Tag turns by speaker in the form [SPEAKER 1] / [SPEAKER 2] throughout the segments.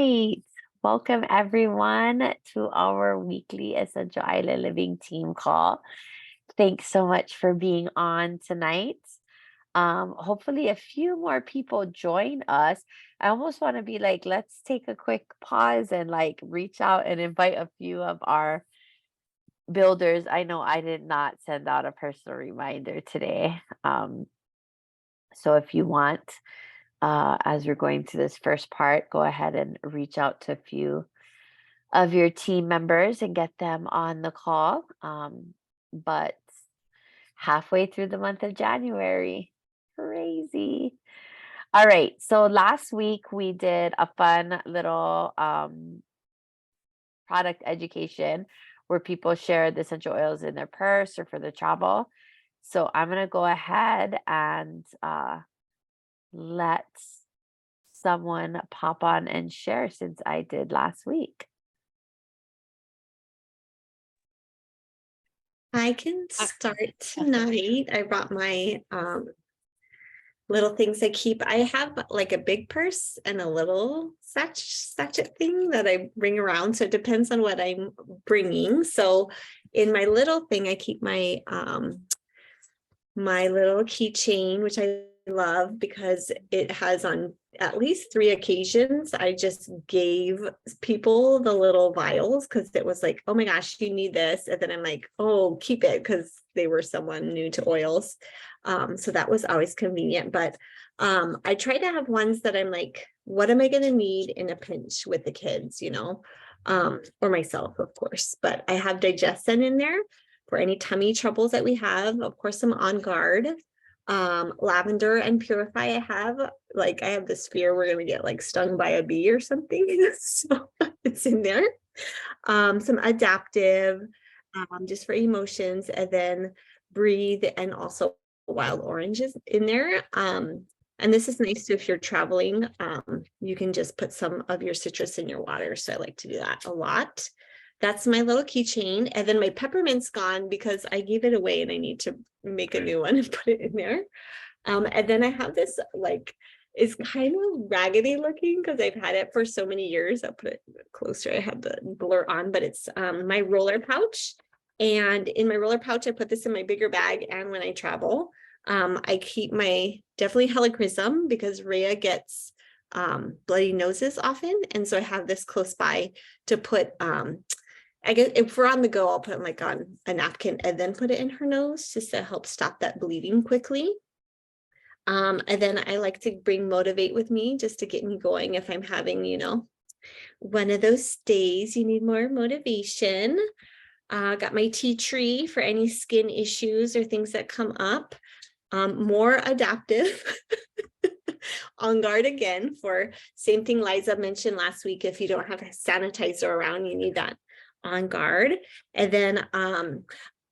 [SPEAKER 1] right. Welcome everyone to our weekly Essential Island Living team call. Thanks so much for being on tonight. Hopefully a few more people join us. I almost want to be like, let's take a quick pause and like reach out and invite a few of our builders. I know I did not send out a personal reminder today. So if you want, as we're going through this first part, go ahead and reach out to a few of your team members and get them on the call. But halfway through the month of January, crazy. All right, so last week we did a fun little product education where people shared the essential oils in their purse or for their travel. So I'm gonna go ahead and let someone pop on and share since I did last week.
[SPEAKER 2] I can start tonight. I brought my little things I keep. I have like a big purse and a little sachet thing that I bring around. So it depends on what I'm bringing. So in my little thing, I keep my my little keychain, which I love because it has on at least 3 occasions I just gave people the little vials because it was like, oh my gosh, you need this. And then I'm like, oh, keep it, because they were someone new to oils. So that was always convenient. But I try to have ones that I'm like, what am I going to need in a pinch with the kids, or myself, of course. But I have Digestin in there for any tummy troubles that we have. Of course, I'm On Guard. Lavender and Purify. I have this fear we're gonna get like stung by a bee or something. So it's in there. Some Adaptive, just for emotions, and then Breathe, and also Wild Orange is in there. And this is nice too if you're traveling. You can just put some of your citrus in your water. So I like to do that a lot. That's my little keychain. And then my peppermint's gone because I gave it away and I need to make a new one and put it in there. And then I have this, like, it's kind of raggedy looking because I've had it for so many years. I'll put it closer. I have the blur on, but it's my roller pouch. And in my roller pouch, I put this in my bigger bag. And when I travel, I keep my definitely helichrysum because Rhea gets bloody noses often. And so I have this close by to put, I guess if we're on the go, I'll put it like on a napkin and then put it in her nose just to help stop that bleeding quickly. And then I like to bring Motivate with me just to get me going if I'm having, one of those days you need more motivation. Got my tea tree for any skin issues or things that come up. More Adaptive. On Guard again for same thing Liza mentioned last week. If you don't have a sanitizer around, you need that On Guard. And then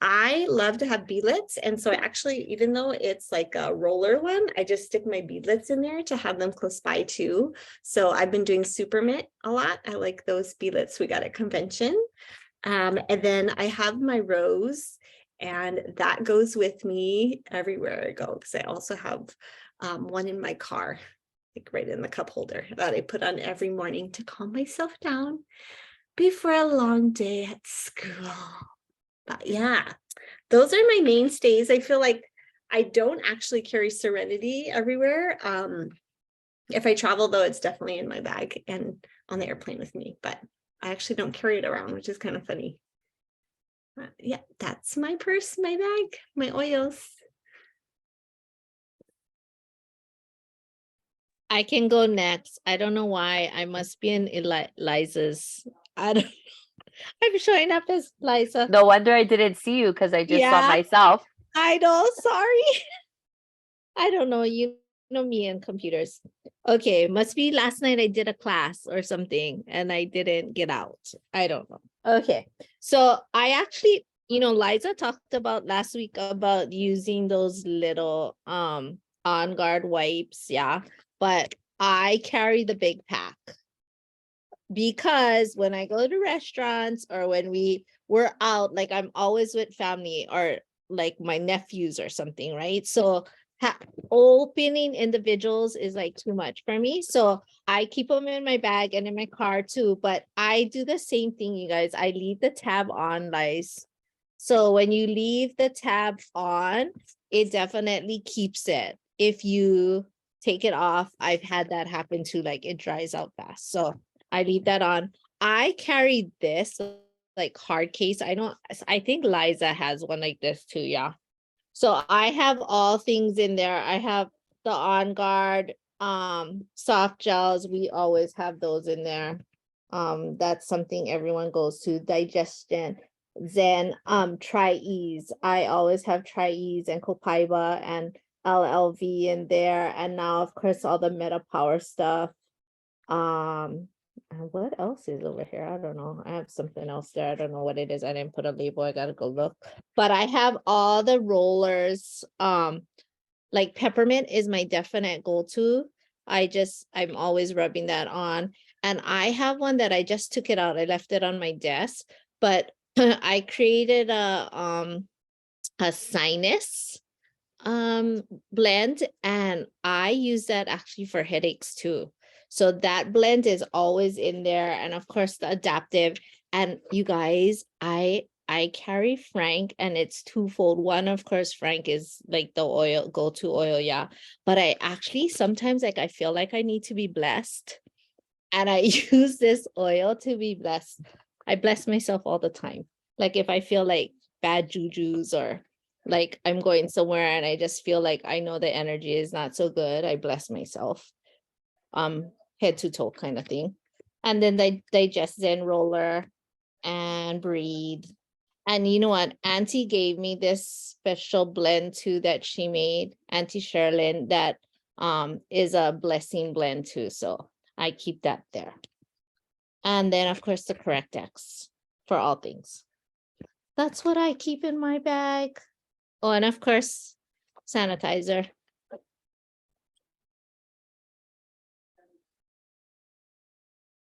[SPEAKER 2] I love to have beadlets, and so I actually, even though it's like a roller one, I just stick my beadlets in there to have them close by too. So I've been doing Super Mitt a lot. I like those beadlets we got at convention. And then I have my rose, and that goes with me everywhere I go because I also have one in my car, like right in the cup holder, that I put on every morning to calm myself down before a long day at school. But yeah, those are my mainstays. I feel like I don't actually carry Serenity everywhere. If I travel, though, it's definitely in my bag and on the airplane with me, but I actually don't carry it around, which is kind of funny. Yeah, that's my purse, my bag, my oils.
[SPEAKER 3] I can go next. I don't know why. I must be in Liza's. I don't. I'm showing up as Liza.
[SPEAKER 1] No wonder I didn't see you because I just saw myself.
[SPEAKER 3] I know. Sorry. I don't know. You know me and computers. Okay, must be last night I did a class or something and I didn't get out. I don't know. Okay, so I actually, Liza talked about last week about using those little On Guard wipes, yeah. But I carry the big pack because when I go to restaurants or when we're out, like I'm always with family or like my nephews or something, right? So opening individuals is like too much for me. So I keep them in my bag and in my car too. But I do the same thing, you guys. I leave the tab on, guys. So when you leave the tab on, it definitely keeps it. If you take it off, I've had that happen too, like it dries out fast. So I leave that on. I carry this like hard case. I think Liza has one like this too. Yeah. So I have all things in there. I have the On Guard, soft gels. We always have those in there. That's something everyone goes to. Digestion. Then Tri-Ease. I always have Tri-Ease and Copaiba and LLV in there. And now of course all the Meta Power stuff. And what else is over here? I don't know. I have something else there. I don't know what it is. I didn't put a label. I gotta go look. But I have all the rollers. Like peppermint is my definite go-to. I'm always rubbing that on. And I have one that I just took it out. I left it on my desk, but I created a sinus blend, and I use that actually for headaches too. So that blend is always in there, and of course the adaptive. And you guys, I carry Frank, and it's twofold. One, of course, Frank is like the oil, go-to oil, yeah. But I actually sometimes like I feel like I need to be blessed, and I use this oil to be blessed. I bless myself all the time. Like if I feel like bad jujus, or like I'm going somewhere and I just feel like I know the energy is not so good, I bless myself. Head to toe kind of thing. And then the digest Zen roller and breathe. And you know what? Auntie gave me this special blend too that she made, Auntie Sherilyn, that is a blessing blend too. So I keep that there. And then of course the Correct-X for all things. That's what I keep in my bag. Oh, and of course, sanitizer.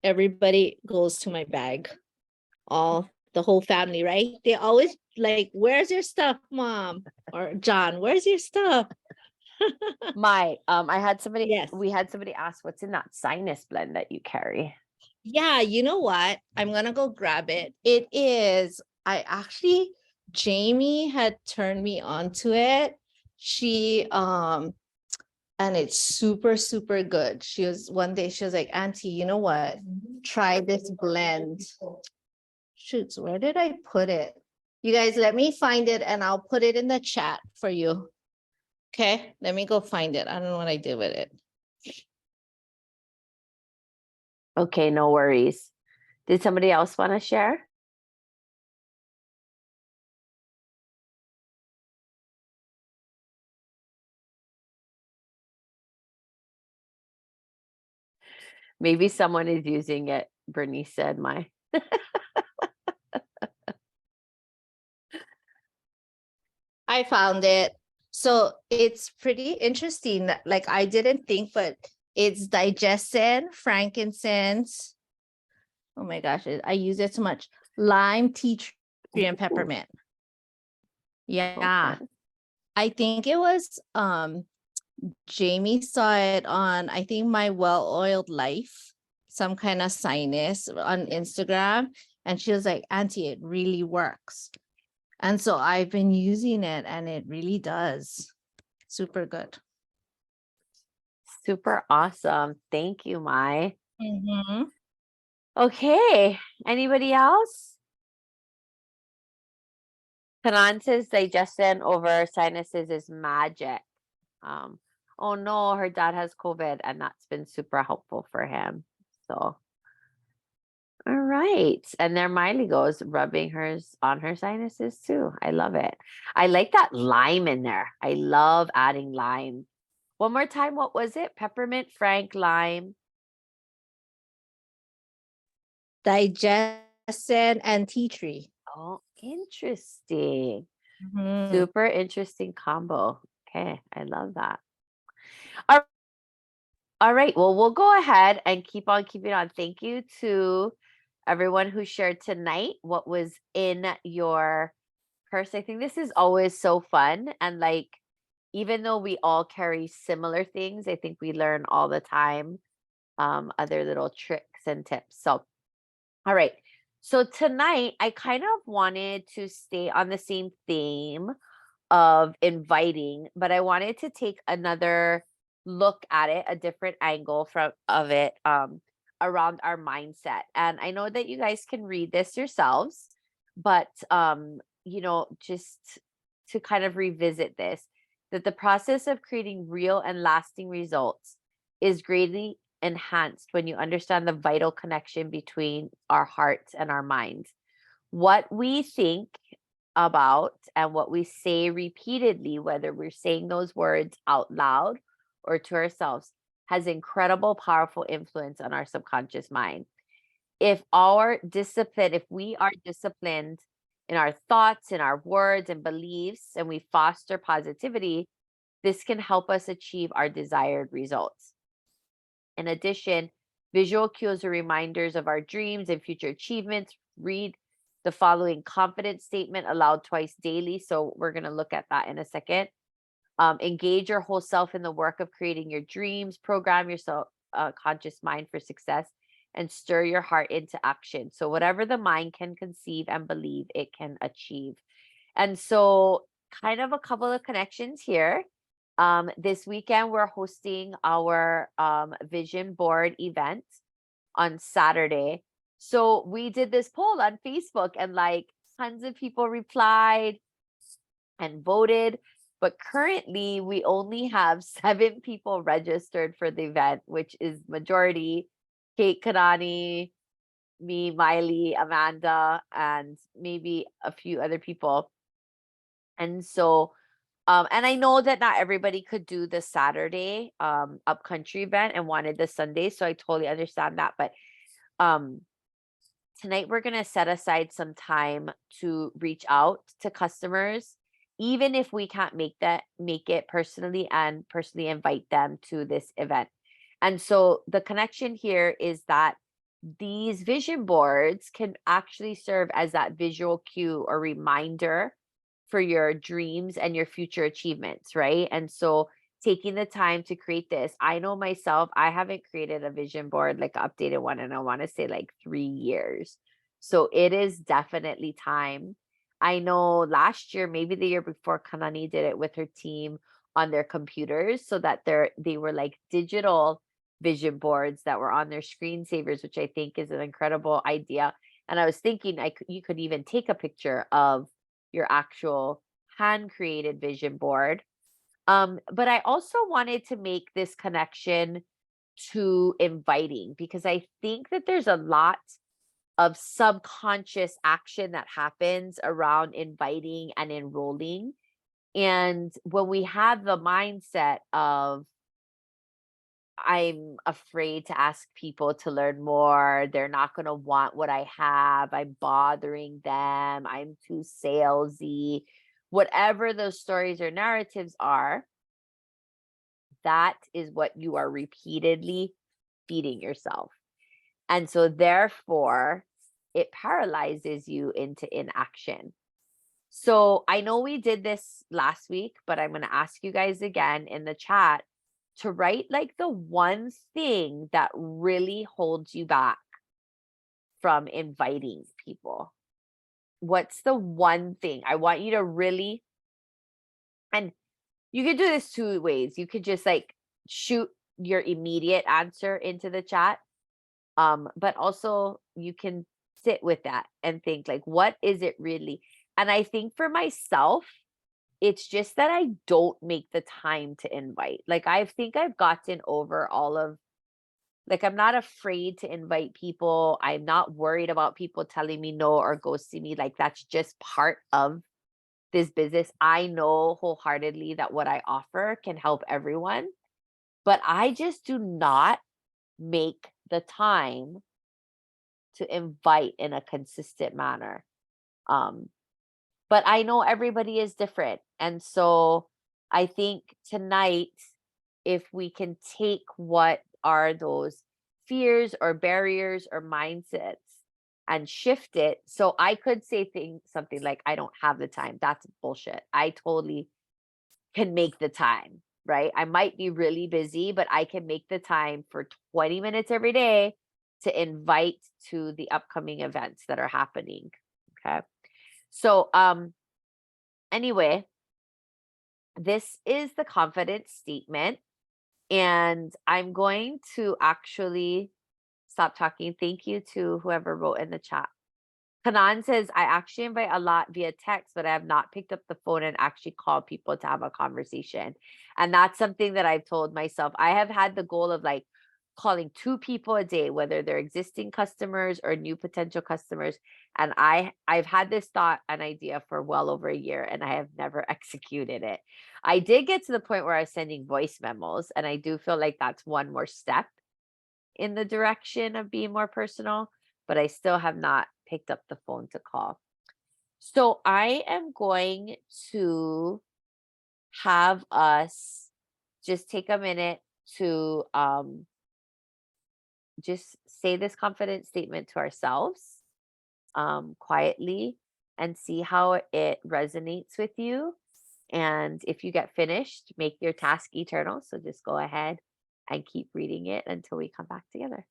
[SPEAKER 3] Everybody goes to my bag. The whole family, right? They always like, where's your stuff, Mom? Or John, where's your stuff?
[SPEAKER 1] I had somebody,
[SPEAKER 3] Yes.
[SPEAKER 1] we had somebody ask, what's in that sinus blend that you carry?
[SPEAKER 3] Yeah, you know what? I'm gonna go grab it. Jamie had turned me onto it. She and it's super, super good. One day she was like, Auntie, you know what? Try this blend. Shoots, where did I put it? You guys, let me find it and I'll put it in the chat for you. Okay, let me go find it. I don't know what I did with it.
[SPEAKER 1] Okay, no worries. Did somebody else want to share? Maybe someone is using it. Bernice said,
[SPEAKER 3] I found it. So it's pretty interesting. Like I didn't think, but it's digestion, frankincense. Oh my gosh, I use it so much. Lime, tea tree, and peppermint. Yeah.
[SPEAKER 1] Okay.
[SPEAKER 3] I think it was Jamie saw it on, I think, My Well-Oiled Life, some kind of sinus on Instagram. And she was like, Auntie, it really works. And so I've been using it and it really does. Super good.
[SPEAKER 1] Super awesome. Thank you, Mai.
[SPEAKER 3] Mm-hmm.
[SPEAKER 1] Okay. Anybody else? Kanan says digestion over sinuses is magic. Oh no, her dad has COVID and that's been super helpful for him. So, all right. And there Miley goes, rubbing hers on her sinuses too. I love it. I like that lime in there. I love adding lime. One more time, what was it? Peppermint, Frank, lime.
[SPEAKER 3] Digestion and tea tree.
[SPEAKER 1] Oh, interesting.
[SPEAKER 3] Mhm.
[SPEAKER 1] Super interesting combo. Okay, I love that. All right, well, we'll go ahead and keep on keeping on. Thank you to everyone who shared tonight what was in your purse. I think this is always so fun and like even though we all carry similar things, I think we learn all the time other little tricks and tips. So, all right. So tonight, I kind of wanted to stay on the same theme of inviting, but I wanted to take another look at it, a different angle from of it around our mindset. And I know that you guys can read this yourselves, but just to kind of revisit this, that the process of creating real and lasting results is greatly enhanced when you understand the vital connection between our hearts and our minds. What we think about and what we say repeatedly, whether we're saying those words out loud or to ourselves, has incredible, powerful influence on our subconscious mind. If we are disciplined in our thoughts, in our words and beliefs, and we foster positivity, this can help us achieve our desired results. In addition, visual cues are reminders of our dreams and future achievements. Read the following confidence statement aloud twice daily. So, we're going to look at that in a second. Engage your whole self in the work of creating your dreams, program your conscious mind for success, and stir your heart into action. So, whatever the mind can conceive and believe, it can achieve. And so, kind of a couple of connections here. This weekend, we're hosting our vision board event on Saturday. So we did this poll on Facebook, and like tons of people replied and voted. But currently, we only have 7 people registered for the event, which is majority Kate, Kanani, me, Miley, Amanda, and maybe a few other people. And so, and I know that not everybody could do the Saturday upcountry event and wanted the Sunday, so I totally understand that. But um tonight we're gonna set aside some time to reach out to customers, even if we can't make it personally, and personally invite them to this event. And so the connection here is that these vision boards can actually serve as that visual cue or reminder for your dreams and your future achievements, right? And so taking the time to create this, I know myself, I haven't created a vision board, like updated one, and I want to say like 3 years. So it is definitely time. I know last year, maybe the year before, Kanani did it with her team on their computers so that they were like digital vision boards that were on their screensavers, which I think is an incredible idea. And I was thinking you could even take a picture of your actual hand created vision board. But I also wanted to make this connection to inviting, because I think that there's a lot of subconscious action that happens around inviting and enrolling. And when we have the mindset of, I'm afraid to ask people to learn more, they're not going to want what I have, I'm bothering them, I'm too salesy, whatever those stories or narratives are, that is what you are repeatedly feeding yourself. And so, therefore, it paralyzes you into inaction. So, I know we did this last week, but I'm going to ask you guys again in the chat to write like the one thing that really holds you back from inviting people. What's the one thing? I want you to really, and you could do this 2 ways. You could just like shoot your immediate answer into the chat. But also you can sit with that and think like, what is it really? And I think for myself, it's just that I don't make the time to invite. Like I think I've gotten over all of, like, I'm not afraid to invite people. I'm not worried about people telling me no or ghosting me. Like that's just part of this business. I know wholeheartedly that what I offer can help everyone, but I just do not make the time to invite in a consistent manner. Um, but I know everybody is different. And so I think tonight, if we can take what are those fears or barriers or mindsets and shift it. So I could say something like, I don't have the time. That's bullshit. I totally can make the time, right? I might be really busy, but I can make the time for 20 minutes every day to invite to the upcoming events that are happening. Okay. So, anyway, this is the confidence statement. And I'm going to actually stop talking. Thank you to whoever wrote in the chat. Kanan says, I actually invite a lot via text, but I have not picked up the phone and actually called people to have a conversation. And that's something that I've told myself. I have had the goal of like calling 2 people a day, whether they're existing customers or new potential customers. And I've had this thought and idea for well over a year, and I have never executed it. I did get to the point where I was sending voice memos, and I do feel like that's one more step in the direction of being more personal, but I still have not picked up the phone to call. So I am going to have us just take a minute to just say this confidence statement to ourselves quietly and see how it resonates with you. And if you get finished, make your task eternal. So just go ahead and keep reading it until we come back together.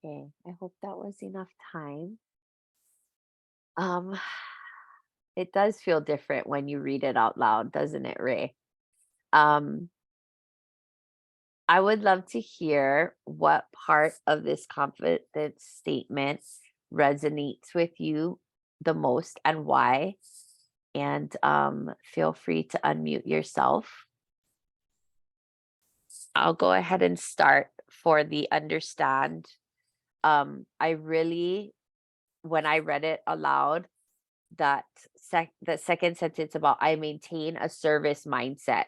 [SPEAKER 1] Okay, I hope that was enough time. Um, it does feel different when you read it out loud, doesn't it, Ray? Um, I would love to hear what part of this confidence statement resonates with you the most and why. And feel free to unmute yourself. I'll go ahead and start for the understand. I really, when I read it aloud, that the second sentence about I maintain a service mindset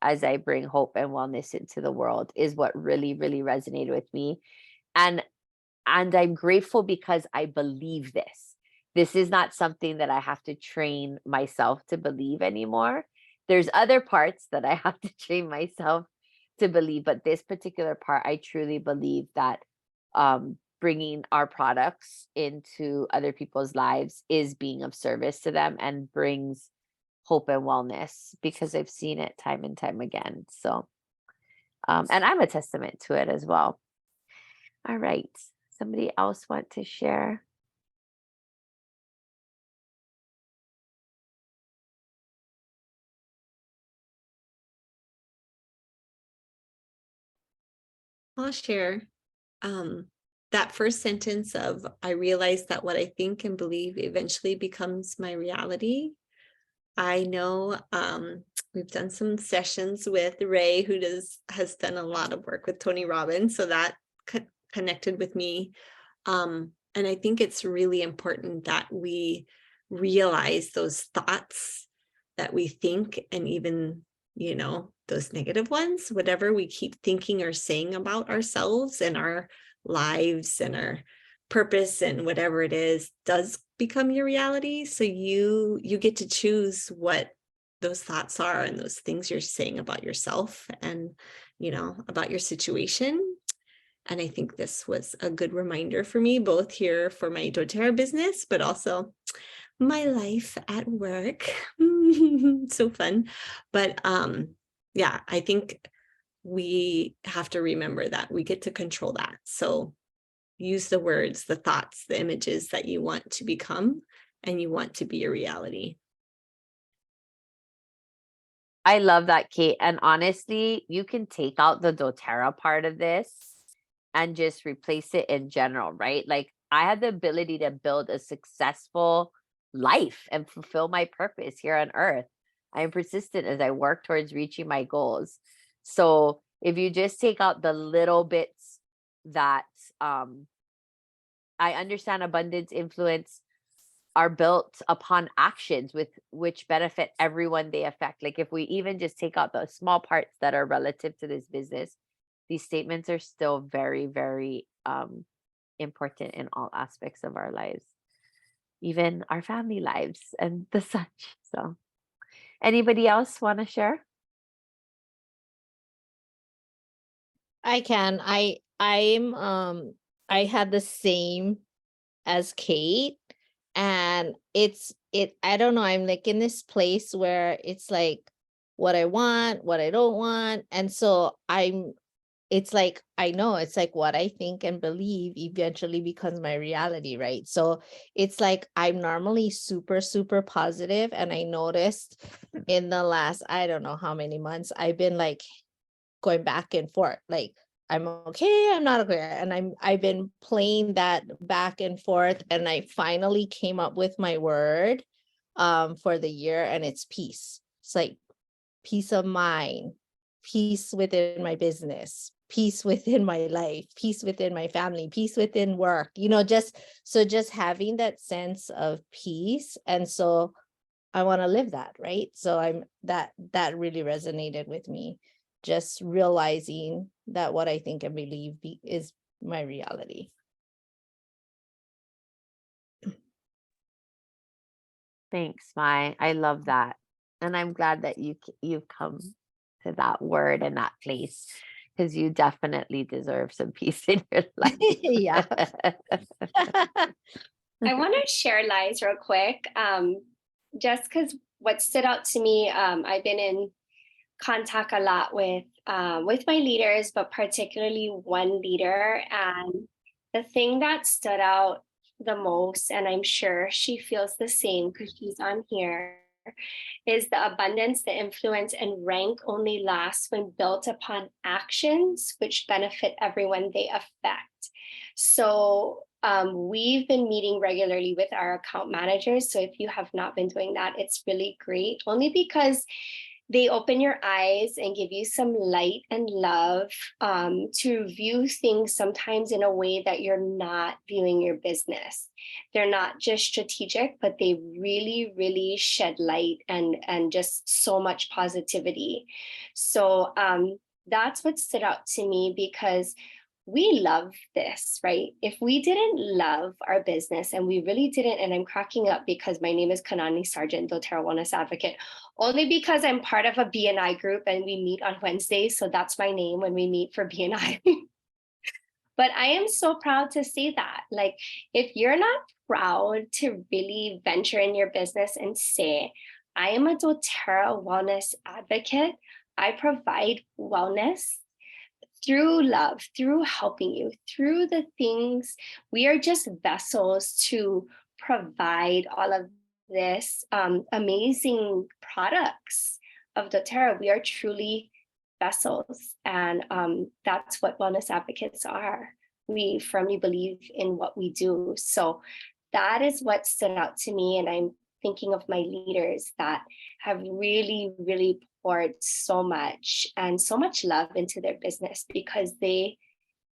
[SPEAKER 1] as I bring hope and wellness into the world is what really, really resonated with me. And I'm grateful because I believe this. This is not something that I have to train myself to believe anymore. There's other parts that I have to train myself to believe, but this particular part, I truly believe that bringing our products into other people's lives is being of service to them and brings hope and wellness because I've seen it time and time again. So, and I'm a testament to it as well. All right. Somebody else want to share?
[SPEAKER 2] I'll share. That first sentence of I realize that what I think and believe eventually becomes my reality. I know we've done some sessions with Ray, who has done a lot of work with Tony Robbins, so that connected with me. And I think it's really important that we realize those thoughts that we think, and even, those negative ones, whatever we keep thinking or saying about ourselves and our lives and our purpose and whatever it is, does become your reality. So you get to choose what those thoughts are and those things you're saying about yourself and, about your situation. And I think this was a good reminder for me, both here for my doTERRA business, but also my life at work. So fun. But yeah, I think we have to remember that we get to control that. So use the words, the thoughts, the images that you want to become, and you want to be a reality.
[SPEAKER 1] I love that, Kate. And honestly, you can take out the doTERRA part of this and just replace it in general, right? Like I had the ability to build a successful life and fulfill my purpose here on earth. I am persistent as I work towards reaching my goals. So if you just take out the little bits that I understand abundance influence are built upon actions with which benefit everyone they affect. Like if we even just take out the small parts that are relative to this business, these statements are still very, very important in all aspects of our lives, even our family lives and the such. So anybody else want to share?
[SPEAKER 3] I can. I had the same as Kate, and I don't know, I'm like in this place where it's like what I want, what I don't want. And so it's like I know it's like what I think and believe eventually becomes my reality, right? So it's like I'm normally super, super positive, and I noticed in the last, I don't know how many months, I've been like going back and forth, like I'm okay, I'm not okay, and I've been playing that back and forth, and I finally came up with my word for the year, and it's peace. It's like peace of mind, peace within my business, peace within my life, peace within my family, peace within work, just having that sense of peace. And so I want to live that, right? So that really resonated with me, just realizing that what I think and believe is my reality.
[SPEAKER 1] Thanks, Mai. I love that. And I'm glad that you've come to that word and that place because you definitely deserve some peace in your life.
[SPEAKER 3] Yeah.
[SPEAKER 4] I want to share lies real quick. Just because what stood out to me, I've been in contact a lot with my leaders, but particularly one leader. And the thing that stood out the most, and I'm sure she feels the same because she's on here, is the abundance, the influence, and rank only lasts when built upon actions which benefit everyone they affect. So we've been meeting regularly with our account managers. So if you have not been doing that, it's really great, only because they open your eyes and give you some light and love to view things sometimes in a way that you're not viewing your business. They're not just strategic, but they really, really shed light and just so much positivity. So that's what stood out to me, because we love this, right? If we didn't love our business, and we really didn't, and I'm cracking up because my name is Kanani Sargent, doTERRA Wellness Advocate, only because I'm part of a BNI group and we meet on Wednesdays. So that's my name when we meet for BNI. But I am so proud to say that. Like, if you're not proud to really venture in your business and say, I am a doTERRA Wellness Advocate, I provide wellness through love, through helping you, through the things, we are just vessels to provide all of this amazing products of doTERRA. We are truly vessels, and that's what wellness advocates are. We firmly believe in what we do. So that is what stood out to me, and I'm thinking of my leaders that have really, really poured so much and so much love into their business because they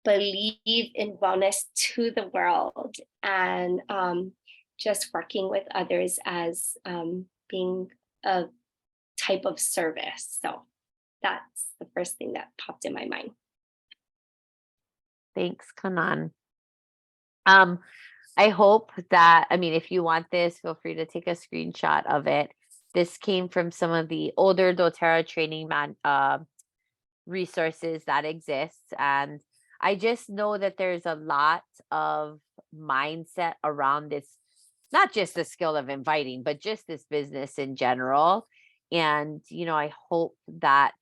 [SPEAKER 4] believe in wellness to the world, and just working with others as being a type of service. So that's the first thing that popped in my mind.
[SPEAKER 1] Thanks, Kanan. I hope that, I mean, if you want this, feel free to take a screenshot of it. This came from some of the older doTERRA training resources that exist. And I just know that there's a lot of mindset around this, not just the skill of inviting, but just this business in general. And, I hope that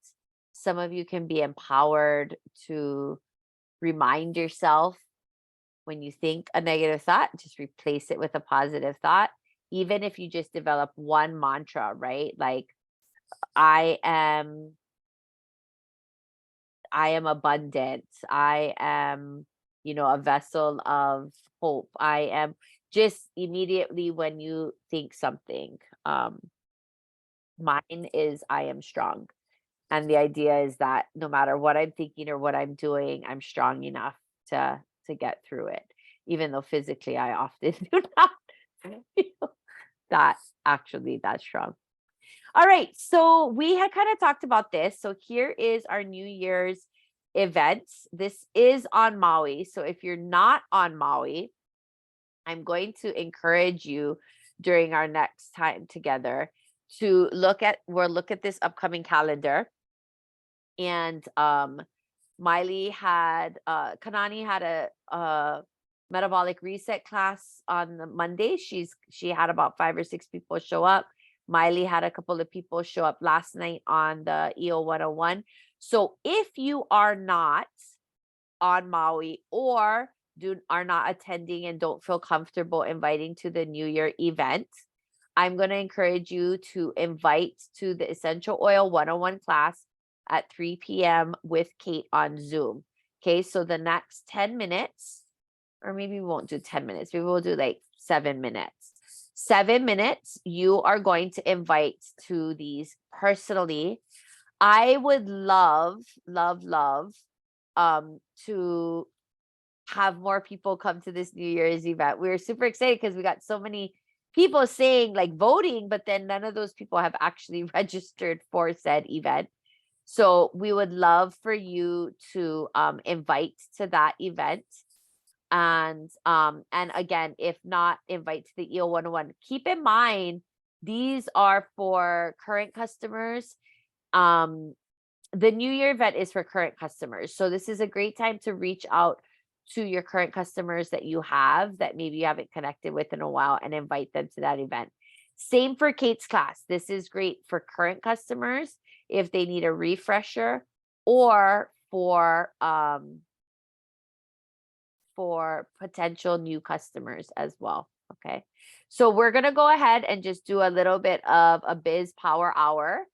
[SPEAKER 1] some of you can be empowered to remind yourself when you think a negative thought, just replace it with a positive thought even if you just develop one mantra, right? Like, I am abundant. I am, a vessel of hope. I am, just immediately when you think something. Mine is I am strong. And the idea is that no matter what I'm thinking or what I'm doing, I'm strong enough to get through it. Even though physically I often do not feel that actually that strong. All right. So we had kind of talked about this. So here is our New Year's events. This is on Maui. So if you're not on Maui, I'm going to encourage you during our next time together to look at this upcoming calendar. And Kanani had a metabolic reset class on the Monday. She had about 5 or 6 people show up. Miley had a couple of people show up last night on the EO 101. So if you are not on Maui or are not attending and don't feel comfortable inviting to the New Year event, I'm going to encourage you to invite to the Essential Oil 101 class at 3 p.m. with Kate on Zoom. Okay, so the next 10 minutes, or maybe we won't do 10 minutes, maybe we'll do like 7 minutes. 7 minutes, you are going to invite to these personally. I would love, love, love to have more people come to this New Year's event. We were super excited because we got so many people saying like voting, but then none of those people have actually registered for said event. So we would love for you to invite to that event. And again, if not, invite to the EO 101. Keep in mind, these are for current customers. The New Year event is for current customers. So this is a great time to reach out to your current customers that you have that maybe you haven't connected with in a while and invite them to that event. Same for Kate's class. This is great for current customers if they need a refresher, or for potential new customers as well. Okay. So we're going to go ahead and just do a little bit of a biz power hour.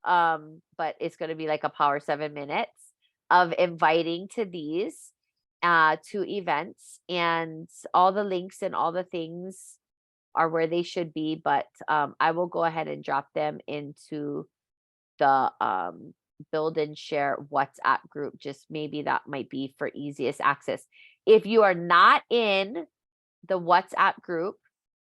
[SPEAKER 1] But it's going to be like a power 7 minutes of inviting to these two events, and all the links and all the things are where they should be, but I will go ahead and drop them into the build and share WhatsApp group. Just maybe that might be for easiest access. If you are not in the WhatsApp group,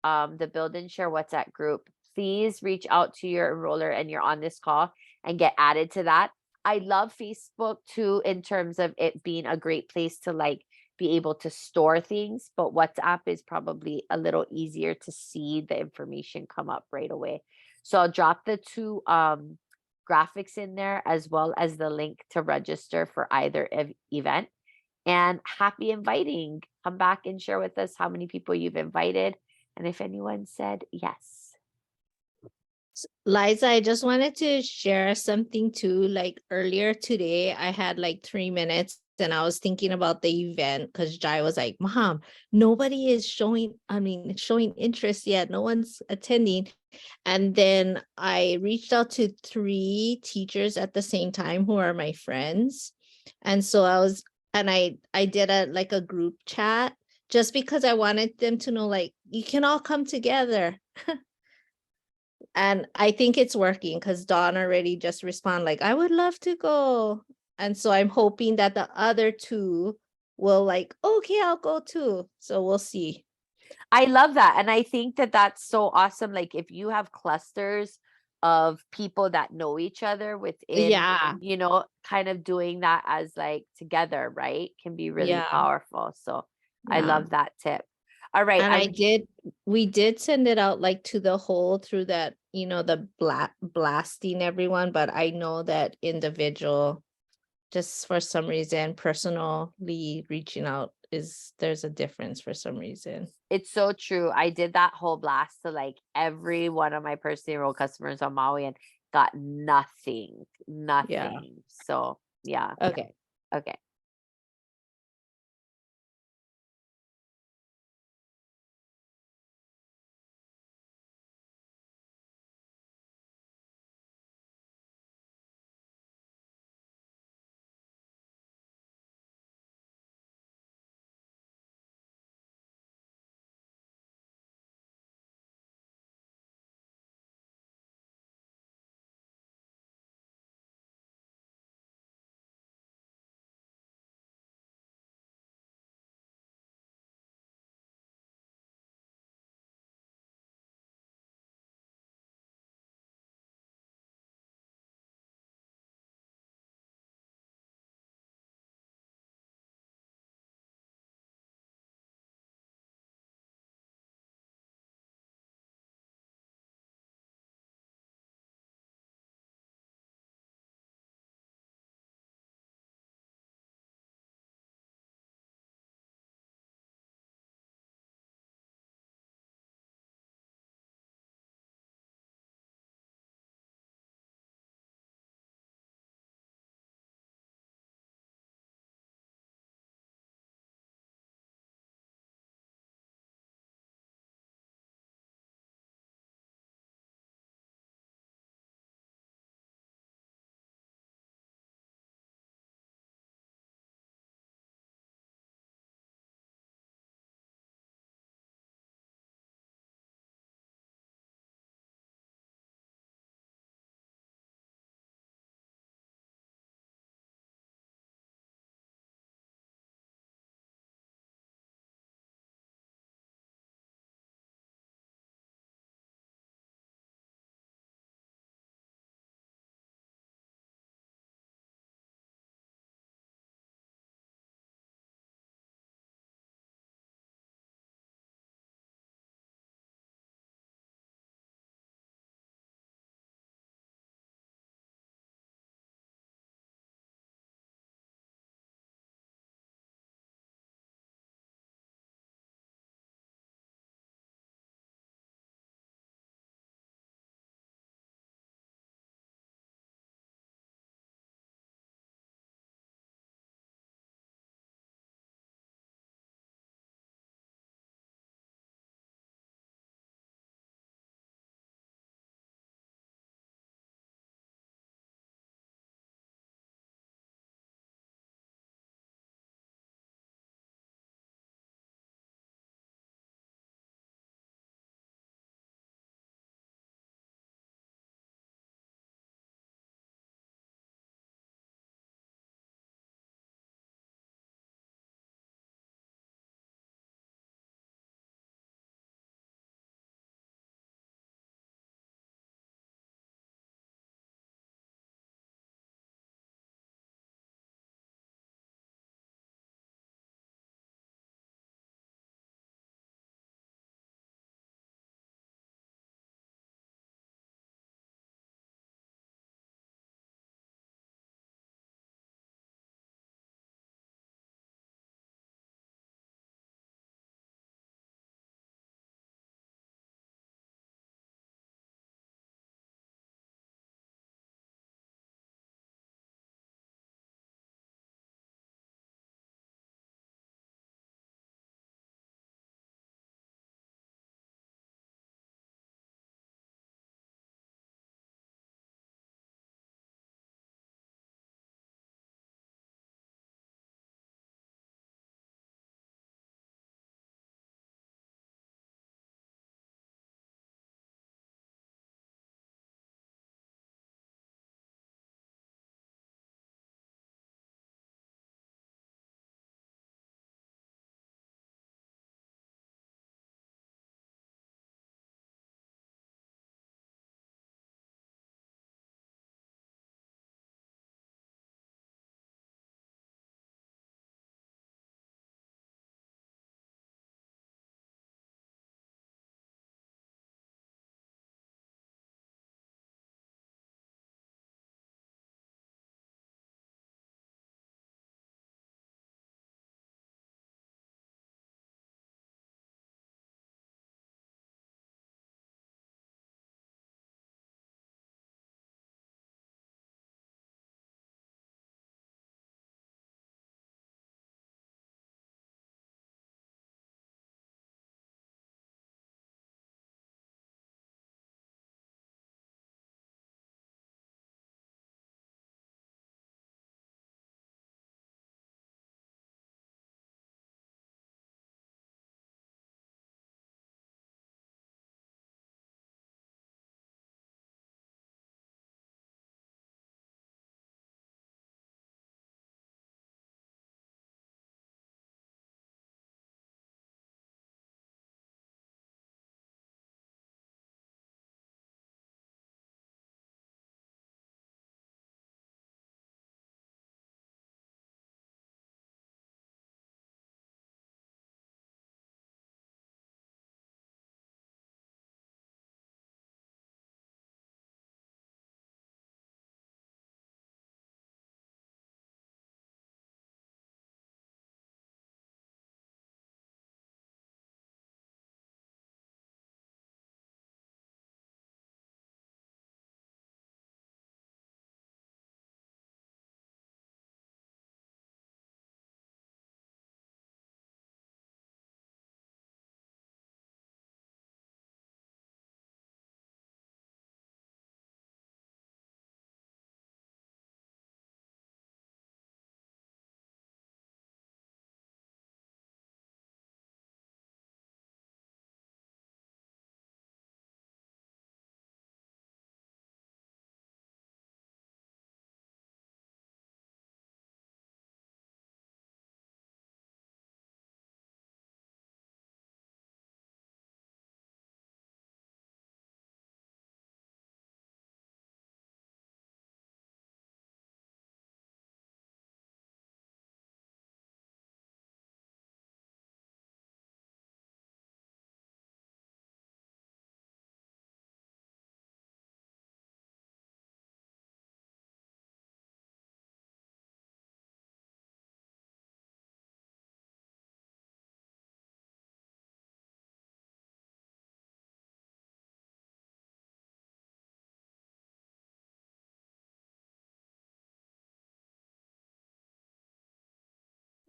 [SPEAKER 1] the build and share WhatsApp group, please reach out to your enroller and you're on this call and get added to that. I love Facebook too, in terms of it being a great place to like be able to store things, but WhatsApp is probably a little easier to see the information come up right away. So I'll drop the two graphics in there, as well as the link to register for either event. And happy inviting. Come back and share with us how many people you've invited, and if anyone said yes.
[SPEAKER 3] Liza, I just wanted to share something too. Like earlier today, I had like 3 minutes and I was thinking about the event because Jai was like, Mom, nobody is showing interest yet. No one's attending. And then I reached out to 3 teachers at the same time who are my friends. And so I did a group chat just because I wanted them to know, like, you can all come together. And I think it's working because Dawn already just responded like, I would love to go. And so I'm hoping that the other 2 will like, okay, I'll go too. So we'll see.
[SPEAKER 1] I love that. And I think that that's so awesome. Like if you have clusters of people that know each other within,
[SPEAKER 3] Yeah.
[SPEAKER 1] kind of doing that as like together, right? Can be really
[SPEAKER 3] Yeah.
[SPEAKER 1] powerful. So I
[SPEAKER 3] Yeah.
[SPEAKER 1] love that tip. All right.
[SPEAKER 3] And we did send it out like to the whole through that, the blasting everyone, but I know that individual, just for some reason, personally reaching out there's a difference for some reason.
[SPEAKER 1] It's so true. I did that whole blast to like every one of my personally enrolled customers on Maui and got nothing. So yeah.
[SPEAKER 3] Okay.
[SPEAKER 1] Okay.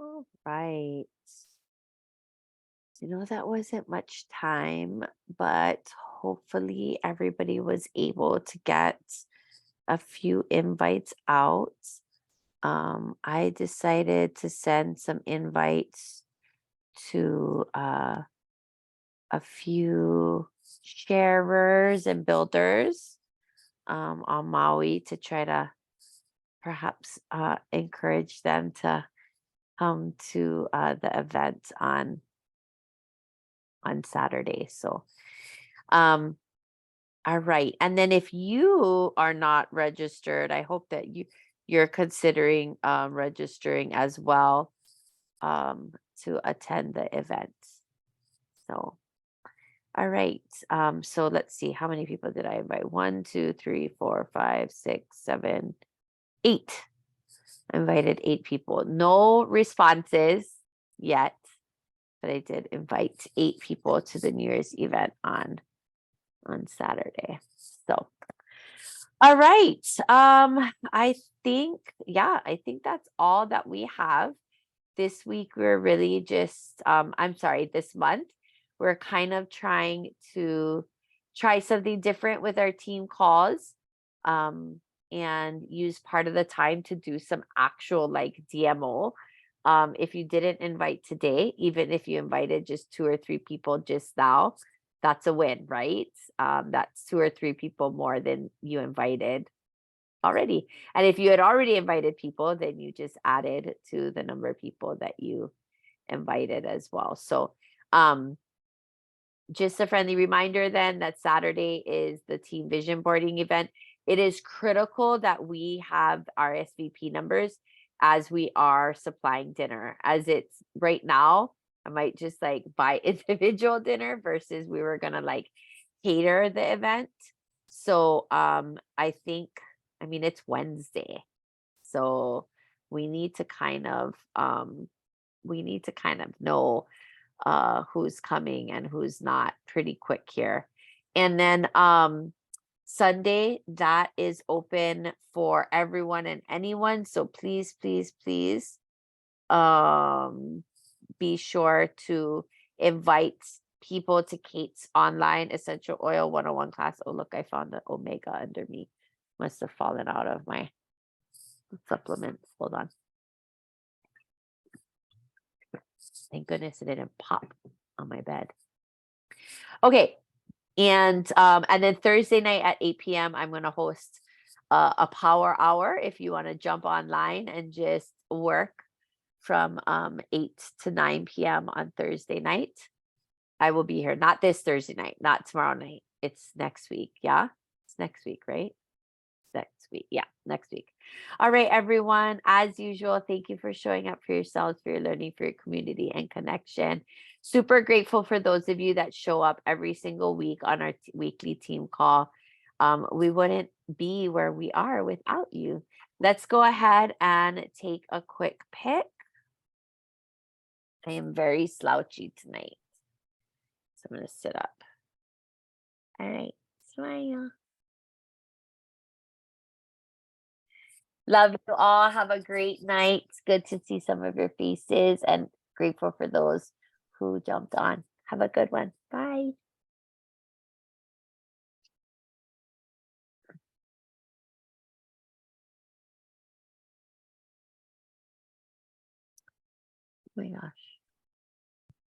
[SPEAKER 1] All right. That wasn't much time, but hopefully everybody was able to get a few invites out. I decided to send some invites to a few sharers and builders on Maui to try to perhaps encourage them to come to the event on Saturday. So, all right. And then if you are not registered, I hope that you're considering registering as well to attend the event. So, all right. So let's see. How many people did I invite? 1, 2, 3, 4, 5, 6, 7, 8. I invited 8 people. No responses yet, but I did invite 8 people to the New Year's event on Saturday. So, all right. I think, I think that's all that we have this week. We're really just, I'm sorry, this month, we're kind of trying to try something different with our team calls, and use part of the time to do some actual like DMO. If you didn't invite today, even if you invited just 2 or 3 people just now, that's a win, right? That's 2 or 3 people more than you invited already. And if you had already invited people, then you just added to the number of people that you invited as well. So, just a friendly reminder then that Saturday is the team vision boarding event. It is critical that we have RSVP numbers as we are supplying dinner. As it's right now, I might just like buy individual dinner versus we were gonna like cater the event. So I think, I mean, it's Wednesday. So we need to kind of know who's coming and who's not pretty quick here. And then Sunday, that is open for everyone and anyone. So please, please, please be sure to invite people to Kate's online essential oil 101 class. Oh, look, I found the omega under me. Must have fallen out of my supplements. Hold on. Thank goodness it didn't pop on my bed. Okay. And then Thursday night at 8 p.m., I'm going to host a power hour if you want to jump online and just work from 8 to 9 p.m. on Thursday night. I will be here. Not this Thursday night, not tomorrow night. It's next week. Yeah. It's next week, right? Next week. Yeah, next week. All right, everyone. As usual, thank you for showing up for yourselves, for your learning, for your community and connection. Super grateful for those of you that show up every single week on our weekly team call. We wouldn't be where we are without you. Let's go ahead and take a quick pick. I am very slouchy tonight, so I'm going to sit up. All right, smile. Love you all. Have a great night. It's good to see some of your faces and grateful for those who jumped on. Have a good one. Bye. Oh my gosh.